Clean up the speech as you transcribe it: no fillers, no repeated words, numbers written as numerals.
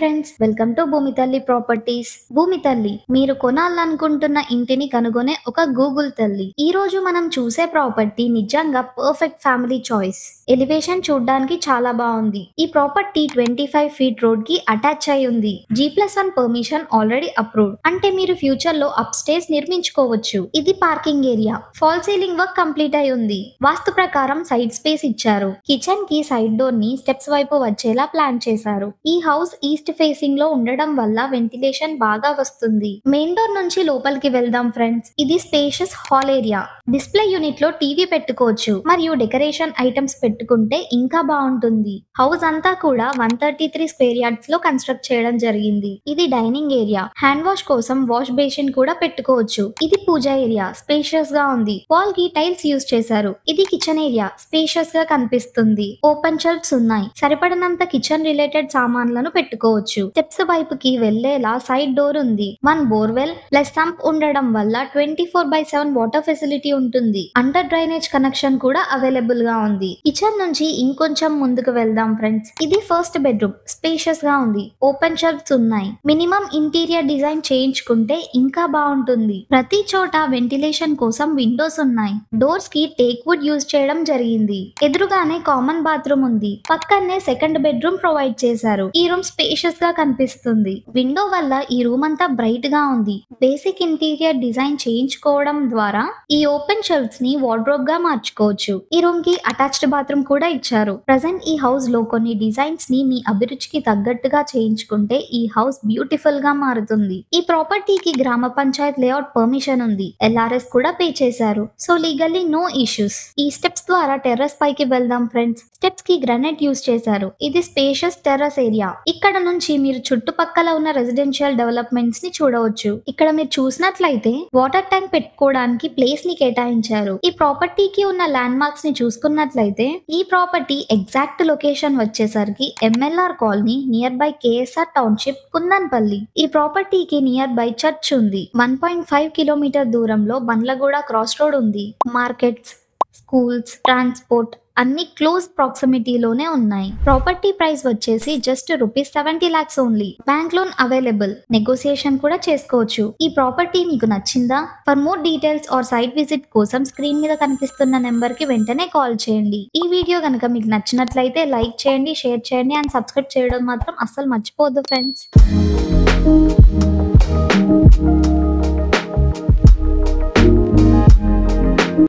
Friends, welcome to భూమి తల్లి properties. భూమి తల్లి మీరు కొనాలనుకుంటున్న ఇంటిని కనుగొనే ఒక గూగుల్ తల్లి. ఈ రోజు మనం చూసే ప్రాపర్టీ నిజంగా పర్ఫెక్ట్ ఫ్యామిలీ చాయిస్. ఎలివేషన్ చూడడానికి చాలా బాగుంది. ఈ ప్రాపర్టీ 25 ఫీట్ రోడ్ కి అటాచ్ అయి ఉంది. G+1 permission already approved. అంటే మీరు ఫ్యూచర్ లో అప్ స్టేస్ నిర్మించుకోవచ్చు. ఇది parking area. Fall ceiling work complete అయి ఉంది. వాస్తు ప్రకారం సైడ్ స్పేస్ ఇచ్చారు. కిచెన్ కి సైడ్ డోర్ ని స్టెప్స్ వైపు వచ్చేలా ప్లాన్ చేశారు. ఈ హౌస్ ఈస్ట్ ఫేసింగ్ లో ఉండడం వల్ల వెంటిలేషన్ బాగా వస్తుంది. మెయిన్ డోర్ నుంచి లోపలికి వెళ్దాం ఫ్రెండ్స్. ఇది spacious hall area. Display unit లో టీవీ పెట్టుకోవచ్చు మరియు డెకరేషన్ ఐటమ్స్ పెట్టుకుంటే ఇంకా బాగుంటుంది. హౌస్ అంతా కూడా 133 స్క్వేర్ యార్డ్స్ లో కన్స్ట్రక్ట్ చేయడం జరిగింది. ఇది డైనింగ్ ఏరియా. హ్యాండ్ వాష్ కోసం వాష్ బేసిన్ కూడా పెట్టుకోవచ్చు. ఇది పూజా ఏరియా. స్పేషియస్ గా ఉంది. వాల్ కి టైల్స్ యూజ్ చేశారు. ఇది కిచెన్ ఏరియా. స్పేషియస్ గా కనిపిస్తుంది. ఓపెన్ షెల్ఫ్స్ ఉన్నాయి. సరిపడినంత కిచెన్ రిలేటెడ్ సామాన్లను పెట్టుకోవచ్చు. స్టెప్స్ వైపుకి వెళ్లేలా సైడ్ డోర్ ఉంది. 1 బోర్వెల్ ప్లస్ సంప్ ఉండడం వల్ల 24/7 వాటర్ ఫెసిలిటీ ఉంటుంది. అండర్ డ్రైనేజ్ కనెక్షన్ కూడా అవైలబుల్ గా ఉంది. కిచెన్ నుంచి ఇంకొంచెం ముందుకు వెళ్దాం ఫ్రెండ్స్. ఇది ఫస్ట్ బెడ్రూమ్. స్పేషియస్ గా ఉంది. ఓపెన్ షెల్ఫ్స్ ఉన్నాయి. మినిమం ఇంటీరియర్ డిజైన్ చేయించుకుంటే ఇంకా బాగుంటుంది. ప్రతి చోట వెంటిలేషన్ కోసం విండోస్ ఉన్నాయి. డోర్స్ కి టేక్ వుడ్ యూజ్ చేయడం జరిగింది. ఎదురుగానే కామన్ బాత్రూమ్ ఉంది. పక్కనే సెకండ్ బెడ్రూమ్ ప్రొవైడ్ చేశారు. ఈ రూమ్ స్పేషియస్ గా కనిపిస్తుంది. విండో వల్ల ఈ రూమ్ అంతా బ్రైట్ గా ఉంది. బేసిక్ ఇంటీరియర్ డిజైన్ చేయించుకోవడం ద్వారా ఈ ఓపెన్ షెల్ఫ్స్ ని వార్డ్రోబ్ గా మార్చుకోవచ్చు. ఈ రూమ్ కి అటాచ్డ్ బాత్రూమ్ కూడా ఇచ్చారు. ప్రజెంట్ ఈ హౌస్ లో కొన్ని డిజైన్స్ ని మీ అభిరుచికి తగ్గట్టుగా చేయించుకుంటే ఈ హౌస్ బ్యూటిఫుల్ గా మారుతుంది. ఈ ప్రాపర్టీకి గ్రామ పంచాయత్ లేఅవుట్ పర్మిషన్ ఉంది. LRS కూడా పే చేశారు. So legally no issues. ఈ స్టెప్స్ ద్వారా టెర్రస్ పైకి వెళ్దాం ఫ్రెండ్స్. స్టెప్స్ కి గ్రానైట్ యూజ్ చేశారు. ఇది స్పేషియస్ టెర్రస్ ఏరియా. ఇక్కడ నుంచి మీరు చుట్టుపక్కల ఉన్న రెసిడెన్షియల్ డెవలప్మెంట్స్ ని చూడవచ్చు. ఇక్కడ మీరు చూసినట్లయితే వాటర్ ట్యాంక్ పెట్టుకోవడానికి ప్లేస్ ని కేటాయించారు. ఈ ప్రాపర్టీకి ఉన్న ల్యాండ్ మార్క్స్ ని చూసుకున్నట్లయితే ఈ ప్రాపర్టీ ఎగ్జాక్ట్ లొకేషన్ వచ్చేసరికి MLR colony near by KSR township Kundanpalli. ఈ ప్రాపర్టీకి నియర్ బై చర్చ్ ఉంది. 1.5 కిలోమీటర్ దూరంలో బండ్లగూడ క్రాస్ రోడ్ ఉంది. మార్కెట్స్, స్కూల్స్, ట్రాన్స్పోర్ట్ అన్ని క్లోజ్ ప్రాక్సిమిటీలోనే ఉన్నాయి. ప్రాపర్టీ ప్రైస్ వచ్చేసి just ₹70 lakhs only. Bank loan available. Negotiation కూడా చేసుకోవచ్చు. ఈ ప్రాపర్టీ మీకు నచ్చిందా? For more details or site visit కోసం స్క్రీన్ మీద కనిపిస్తున్న నెంబర్ కి వెంటనే కాల్ చేయండి. ఈ వీడియో కనుక మీకు నచ్చినట్లయితే లైక్ చేయండి, షేర్ చేయండి అండ్ సబ్స్క్రైబ్ చేయడం మాత్రం అస్సలు మర్చిపోవద్దు ఫ్రెండ్స్.